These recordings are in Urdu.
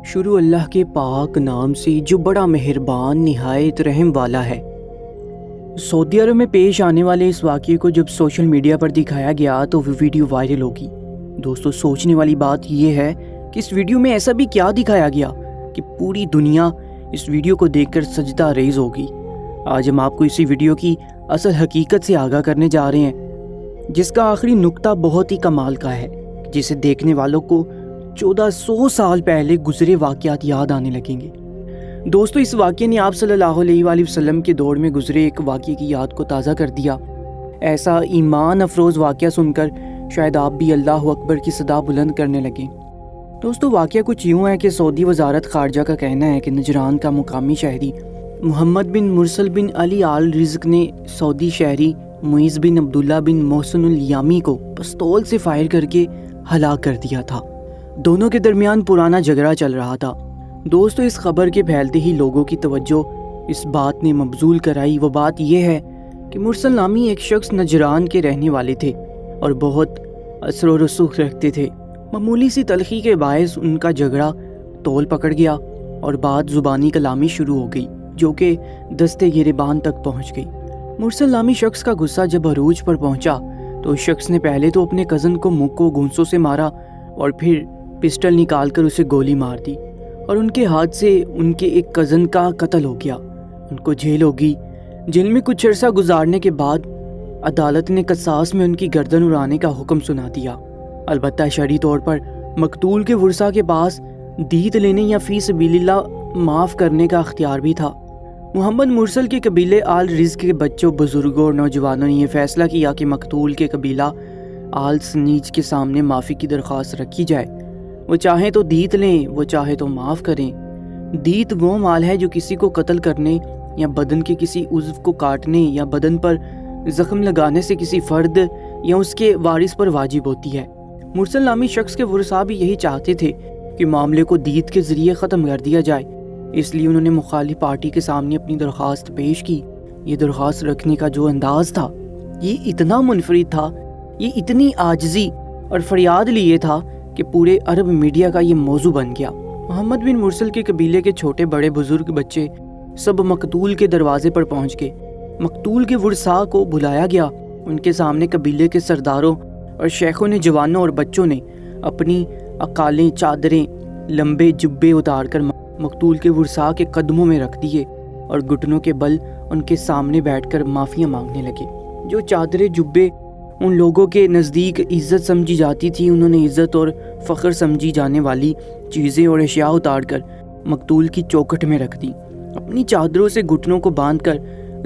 شروع اللہ کے پاک نام سے جو بڑا مہربان نہایت رحم والا ہے۔ سعودی عرب میں پیش آنے والے اس واقعے کو جب سوشل میڈیا پر دکھایا گیا تو وہ ویڈیو وائرل ہوگی۔ دوستو، سوچنے والی بات یہ ہے کہ اس ویڈیو میں ایسا بھی کیا دکھایا گیا کہ پوری دنیا اس ویڈیو کو دیکھ کر سجدہ ریز ہوگی۔ آج ہم آپ کو اسی ویڈیو کی اصل حقیقت سے آگاہ کرنے جا رہے ہیں، جس کا آخری نقطہ بہت ہی کمال کا ہے، جسے دیکھنے والوں کو 1400 سال پہلے گزرے واقعات یاد آنے لگیں گے۔ دوستو، اس واقعے نے آپ صلی اللہ علیہ وآلہ وسلم کے دور میں گزرے ایک واقعے کی یاد کو تازہ کر دیا۔ ایسا ایمان افروز واقعہ سن کر شاید آپ بھی اللہ اکبر کی صدا بلند کرنے لگیں۔ دوستو، واقعہ کچھ یوں ہے کہ سعودی وزارت خارجہ کا کہنا ہے کہ نجران کا مقامی شہری محمد بن مرسل بن علی آل رزق نے سعودی شہری معیز بن عبداللہ بن محسن الیامی کو پستول سے فائر کر کے ہلاک کر دیا تھا۔ دونوں کے درمیان پرانا جھگڑا چل رہا تھا۔ دوستو، اس خبر کے پھیلتے ہی لوگوں کی توجہ اس بات نے مبذول کرائی۔ وہ بات یہ ہے کہ مرسل نامی ایک شخص نجران کے رہنے والے تھے اور بہت اثر و رسوخ رکھتے تھے۔ معمولی سی تلخی کے باعث ان کا جھگڑا طول پکڑ گیا اور بات زبانی کلامی شروع ہو گئی، جو کہ دستے گریبان تک پہنچ گئی۔ مرسل نامی شخص کا غصہ جب عروج پر پہنچا تو اس شخص نے پہلے تو اپنے کزن کو منہ کو گھونسوں سے مارا اور پھر پسٹل نکال کر اسے گولی مار دی، اور ان کے ہاتھ سے ان کے ایک کزن کا قتل ہو گیا۔ ان کو جیل ہوگی۔ جیل میں کچھ عرصہ گزارنے کے بعد عدالت نے قصاص میں ان کی گردن اڑانے کا حکم سنا دیا۔ البتہ شرعی طور پر مقتول کے ورثاء کے پاس دیت لینے یا فی سبیل اللہ معاف کرنے کا اختیار بھی تھا۔ محمد مرسل کے قبیلے آل رزق کے بچوں، بزرگوں اور نوجوانوں نے یہ فیصلہ کیا کہ مقتول کے قبیلہ آل سنیج کے سامنے معافی کی درخواست رکھی جائے۔ وہ چاہیں تو دیت لیں، وہ چاہے تو معاف کریں۔ دیت وہ مال ہے جو کسی کو قتل کرنے یا بدن کے کسی عضو کو کاٹنے یا بدن پر زخم لگانے سے کسی فرد یا اس کے وارث پر واجب ہوتی ہے۔ مرسل نامی شخص کے ورثاء بھی یہی چاہتے تھے کہ معاملے کو دیت کے ذریعے ختم کر دیا جائے، اس لیے انہوں نے مخالف پارٹی کے سامنے اپنی درخواست پیش کی۔ یہ درخواست رکھنے کا جو انداز تھا، یہ اتنا منفرد تھا، یہ اتنی عاجزی اور فریاد لیے تھا کہ پورے عرب میڈیا کا یہ موضوع بن گیا۔ محمد بن مرسل کے قبیلے کے چھوٹے بڑے بزرگ بچے سب مقتول کے دروازے پر پہنچ گئے۔ مقتول کے ورثاء کو بلایا گیا۔ ان کے سامنے قبیلے کے سرداروں اور شیخوں نے، جوانوں اور بچوں نے اپنی اقالیں، چادریں، لمبے جبے اتار کر مقتول کے ورثاء کے قدموں میں رکھ دیے اور گھٹنوں کے بل ان کے سامنے بیٹھ کر معافیاں مانگنے لگے۔ جو چادریں، جبے ان لوگوں کے نزدیک عزت سمجھی جاتی تھی، انہوں نے عزت اور فخر سمجھی جانے والی چیزیں اور اشیاء اتار کر مقتول کی چوکھٹ میں رکھ دی۔ اپنی چادروں سے گھٹنوں کو باندھ کر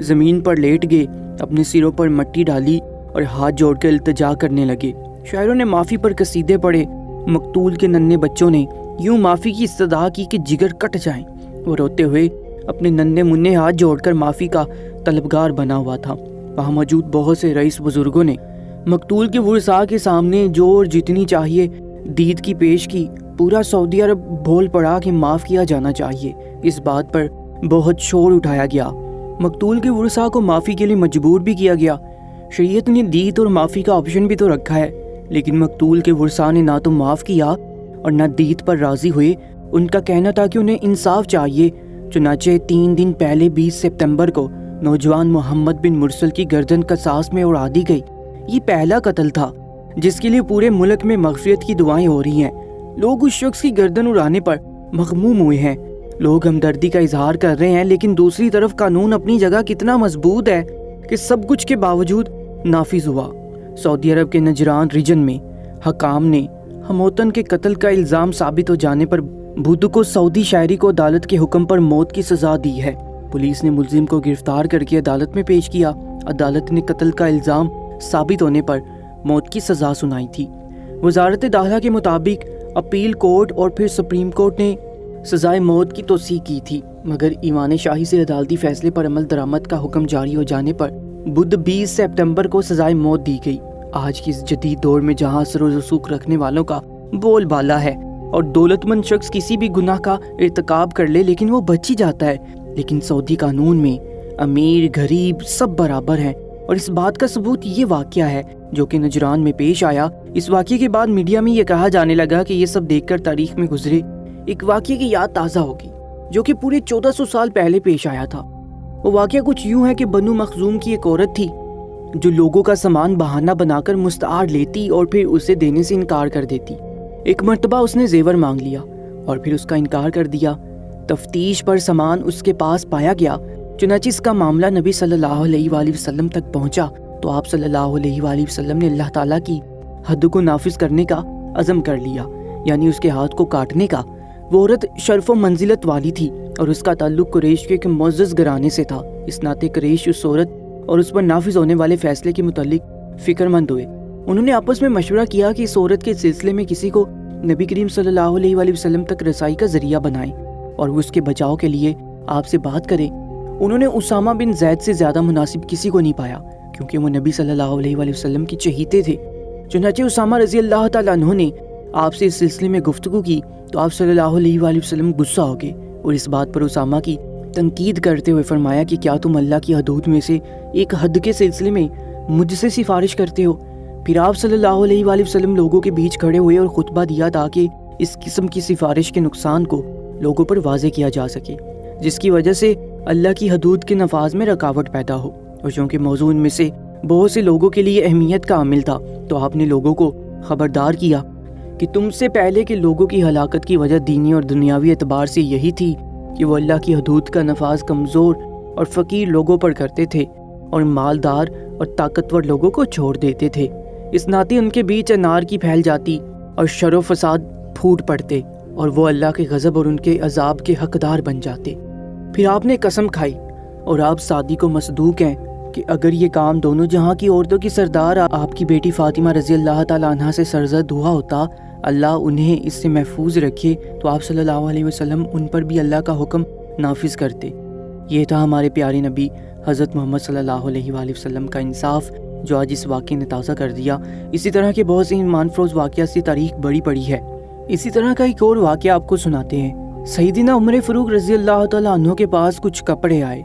زمین پر لیٹ گئے، اپنے سروں پر مٹی ڈالی اور ہاتھ جوڑ کر التجا کرنے لگے۔ شاعروں نے معافی پر قصیدے پڑھے۔ مقتول کے ننھے بچوں نے یوں معافی کی استدعا کی کہ جگر کٹ جائیں۔ وہ روتے ہوئے اپنے ننھے منھے ہاتھ جوڑ کر معافی کا طلبگار بنا ہوا تھا۔ وہاں موجود بہت سے رئیس بزرگوں نے مقتول کے ورثاء کے سامنے جو اور جتنی چاہیے دیت کی پیش کی۔ پورا سعودی عرب بول پڑا کہ معاف کیا جانا چاہیے۔ اس بات پر بہت شور اٹھایا گیا۔ مقتول کے ورثاء کو معافی کے لیے مجبور بھی کیا گیا۔ شریعت نے دیت اور معافی کا آپشن بھی تو رکھا ہے، لیکن مقتول کے ورثاء نے نہ تو معاف کیا اور نہ دیت پر راضی ہوئے۔ ان کا کہنا تھا کہ انہیں انصاف چاہیے۔ چنانچہ 3 دن پہلے 20 ستمبر کو نوجوان محمد بن مرسل کی گردن قصاص میں اڑا دی گئی۔ یہ پہلا قتل تھا جس کے لیے پورے ملک میں مغفرت کی دعائیں ہو رہی ہیں۔ لوگ اس شخص کی گردن اڑانے پر مغموم ہوئے ہیں۔ لوگ ہمدردی کا اظہار کر رہے ہیں، لیکن دوسری طرف قانون اپنی جگہ کتنا مضبوط ہے کہ سب کچھ کے باوجود نافذ ہوا۔ سعودی عرب کے نجران ریجن میں حکام نے ہموتن کے قتل کا الزام ثابت ہو جانے پر بدھ کو سعودی شہری کو عدالت کے حکم پر موت کی سزا دی ہے۔ پولیس نے ملزم کو گرفتار کر کے عدالت میں پیش کیا۔ عدالت نے قتل کا الزام ثابت ہونے پر موت کی سزا سنائی تھی۔ وزارت داخلہ کے مطابق اپیل کورٹ اور پھر سپریم کورٹ نے سزائے موت کی توثیق کی تھی، مگر ایوان شاہی سے عدالتی فیصلے پر عمل درآمد کا حکم جاری ہو جانے پر بدھ 20 ستمبر کو سزائے موت دی گئی۔ آج کے اس جدید دور میں جہاں اثر و رسوخ رکھنے والوں کا بول بالا ہے اور دولت مند شخص کسی بھی گناہ کا ارتکاب کر لے لیکن وہ بچ ہی جاتا ہے، لیکن سعودی قانون میں امیر غریب سب برابر ہیں، اور اس بات کا ثبوت یہ واقعہ ہے جو کہ نجران میں پیش آیا۔ اس واقعے کے بعد میڈیا میں یہ کہا جانے لگا کہ یہ سب دیکھ کر تاریخ میں گزرے ایک واقعے کی یاد تازہ ہوگی جو کہ پورے 1400 سال پہلے پیش آیا تھا۔ وہ واقعہ کچھ یوں ہے کہ بنو مخزوم کی ایک عورت تھی جو لوگوں کا سامان بہانہ بنا کر مستعار لیتی اور پھر اسے دینے سے انکار کر دیتی۔ ایک مرتبہ اس نے زیور مانگ لیا اور پھر اس کا انکار کر دیا۔ تفتیش پر سامان اس کے پاس پایا گیا، چنانچہ اس کا معاملہ نبی صلی اللہ علیہ وآلہ وسلم تک پہنچا تو آپ صلی اللہ علیہ وآلہ وسلم نے اللہ تعالیٰ کی حد کو نافذ کرنے کا عزم کر لیا، یعنی اس کے ہاتھ کو کاٹنے کا۔ وہ عورت شرف و منزلت والی تھی اور اس کا تعلق قریش کے ایک معزز گھرانے سے تھا۔ اس ناطے قریش اس عورت اور اس پر نافذ ہونے والے فیصلے کے متعلق فکر مند ہوئے۔ انہوں نے آپس میں مشورہ کیا کہ اس عورت کے سلسلے میں کسی کو نبی کریم صلی اللہ علیہ وآلہ وسلم تک رسائی کا ذریعہ بنائیں اور وہ اس کے بچاؤ کے لیے آپ سے بات کرے۔ انہوں نے اسامہ بن زید سے زیادہ مناسب کسی کو نہیں پایا کیونکہ وہ نبی صلی اللہ علیہ وآلہ وسلم کی چہیتے تھے۔ چنانچہ اسامہ رضی اللہ تعالیٰ عنہ نے آپ سے اس سلسلے میں گفتگو کی تو آپ صلی اللہ علیہ وآلہ وسلم غصہ ہو گئے اور اس بات پر اسامہ کی تنقید کرتے ہوئے فرمایا کہ کیا تم اللہ کی حدود میں سے ایک حد کے سلسلے میں مجھ سے سفارش کرتے ہو؟ پھر آپ صلی اللہ علیہ وآلہ وسلم لوگوں کے بیچ کھڑے ہوئے اور خطبہ دیا تاکہ اس قسم کی سفارش کے نقصان کو لوگوں پر واضح کیا جا سکے، جس کی وجہ سے اللہ کی حدود کے نفاذ میں رکاوٹ پیدا ہو۔ اور چونکہ موضوع ان میں سے بہت سے لوگوں کے لیے اہمیت کا عامل تھا تو آپ نے لوگوں کو خبردار کیا کہ تم سے پہلے کے لوگوں کی ہلاکت کی وجہ دینی اور دنیاوی اعتبار سے یہی تھی کہ وہ اللہ کی حدود کا نفاذ کمزور اور فقیر لوگوں پر کرتے تھے اور مالدار اور طاقتور لوگوں کو چھوڑ دیتے تھے۔ اس ناطے ان کے بیچ انار کی پھیل جاتی اور شر و فساد پھوٹ پڑتے اور وہ اللہ کے غضب اور ان کے عذاب کے حقدار بن جاتے۔ پھر آپ نے قسم کھائی اور آپ صادق و مصدوق ہیں کہ اگر یہ کام دونوں جہاں کی عورتوں کی سردار آپ کی بیٹی فاطمہ رضی اللہ تعالیٰ عنہا سے سرزد ہوا ہوتا، اللہ انہیں اس سے محفوظ رکھے، تو آپ صلی اللہ علیہ وسلم ان پر بھی اللہ کا حکم نافذ کرتے۔ یہ تھا ہمارے پیارے نبی حضرت محمد صلی اللہ علیہ وآلہ وسلم کا انصاف جو آج اس واقعے نے تازہ کر دیا۔ اسی طرح کے بہت سے ایمان فروز واقعات سے تاریخ بڑی پڑی ہے۔ اسی طرح کا ایک اور واقعہ آپ کو سناتے ہیں۔ سیدنا عمر فاروق رضی اللہ تعالیٰ عنہ کے پاس کچھ کپڑے آئے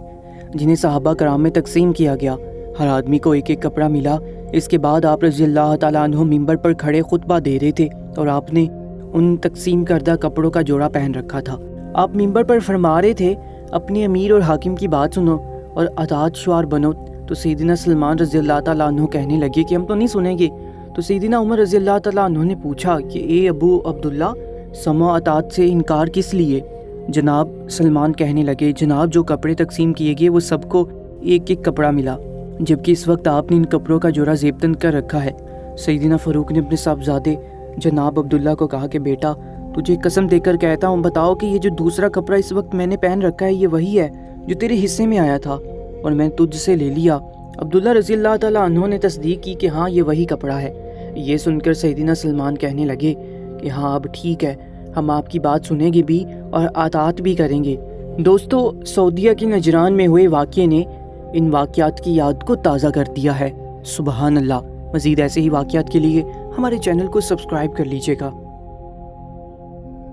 جنہیں صحابہ کرام میں تقسیم کیا گیا۔ ہر آدمی کو ایک ایک کپڑا ملا۔ اس کے بعد آپ رضی اللہ تعالیٰ عنہ منبر پر کھڑے خطبہ دے رہے تھے اور آپ نے ان تقسیم کردہ کپڑوں کا جوڑا پہن رکھا تھا۔ آپ منبر پر فرما رہے تھے، اپنے امیر اور حاکم کی بات سنو اور اطاعت شعار بنو۔ تو سیدنا سلمان رضی اللہ تعالیٰ عنہ کہنے لگے کہ ہم تو نہیں سنیں گے۔ تو سیدنا عمر رضی اللہ تعالیٰ عنہ نے پوچھا کہ اے ابو عبداللہ، سمع و اطاعت سے انکار کس لیے؟ جناب سلمان کہنے لگے، جناب جو کپڑے تقسیم کیے گئے وہ سب کو ایک ایک کپڑا ملا، جبکہ اس وقت آپ نے ان کپڑوں کا جوڑا زیبتن کر رکھا ہے۔ سیدنا فاروق نے اپنے صاحبزادے جناب عبداللہ کو کہا کہ بیٹا تجھے قسم دے کر کہتا ہوں، بتاؤ کہ یہ جو دوسرا کپڑا اس وقت میں نے پہن رکھا ہے یہ وہی ہے جو تیرے حصے میں آیا تھا اور میں تجھ سے لے لیا۔ عبداللہ رضی اللہ تعالیٰ عنہ نے تصدیق کی کہ ہاں یہ وہی کپڑا ہے۔ یہ سن کر سیدنا سلمان کہنے لگے کہ ہاں اب ٹھیک ہے، ہم آپ کی بات سنیں گے بھی اور اطاعت بھی کریں گے۔ دوستو، سعودیہ کے نجران میں ہوئے واقعے نے ان واقعات کی یاد کو تازہ کر دیا ہے۔ سبحان اللہ۔ مزید ایسے ہی واقعات کے لیے ہمارے چینل کو سبسکرائب کر لیجیے گا۔